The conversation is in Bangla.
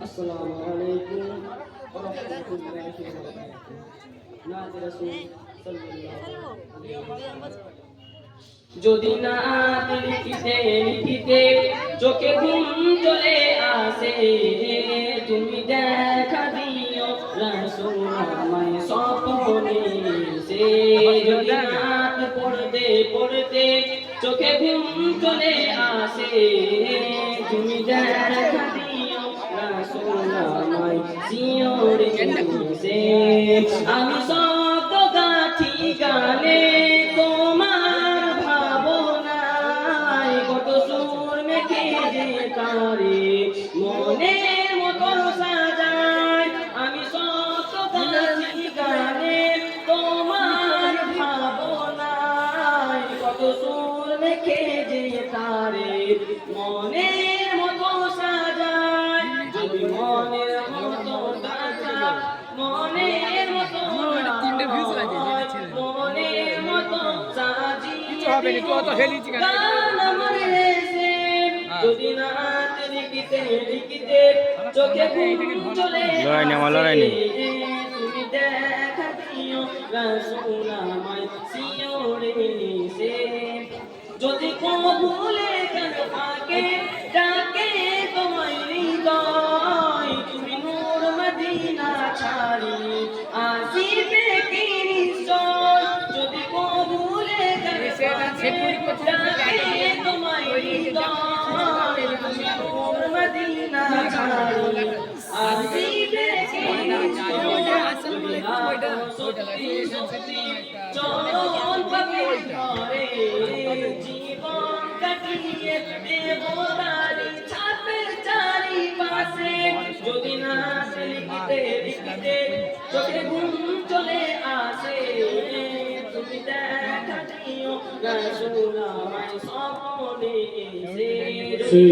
আসসালামু আলাইকুম ওয়া রাহমাতুল্লাহি ওয়া বারাকাতুহু। নাত রাসূল সাল্লাল্লাহু আলাইহি ওয়াসাল্লাম। যদি নাত লিখিতে লিখিতে চোখে ঘুম চলে আসে, তুমি দেখা দিও রাসূল আমায় স্বপ্নে সে। যদি নাত পড়তে পড়তে চোখে ঘুম চলে আসে, তুমি দেখা দিও রাসূল আমায় শিওরে সে। আমি শব্দ গাথি গানে তোমার ভাবনায়, কত সুর মেখে যে তারে মনের মতো সাজায়। আমি শব্দ গাথি গানে তোমার ভাবনায়, কত সুর মেখে যে তারে মনের মতো সাজায়। যদি মনের মতো গাথা মনের মতো মনের মতো সাজিয়ে গান আমার এসে। যদি নাত লিখিতে লিখিতে চোখে ঘুম চলে আসে, তুমি দেখা দিও রাসূল আমায় শিওরে সে। যদি কবুলে গান পাকে ডাকে তোমায় হৃদয়, তুমি নূর মদিনা ছাড়ি আসিবে কি নিশ্চয়। যদি কবুলে গান পাকে ডাকে তোমায় হৃদয়, তুমি নূর মদিনা ছাড়ি আসিবে কি নিশ্চয়। সত্যি সত্যি চরণ পাবে ধরে জীবন কাটিয়ে দেব তারি ছাপের চারিপাশে। যদি নাত লিখিতে লিখিতে চোখে ঘুম চলে আসে, তুমি দেখা দিও রাসূল আমায় স্বপ্নে এসে।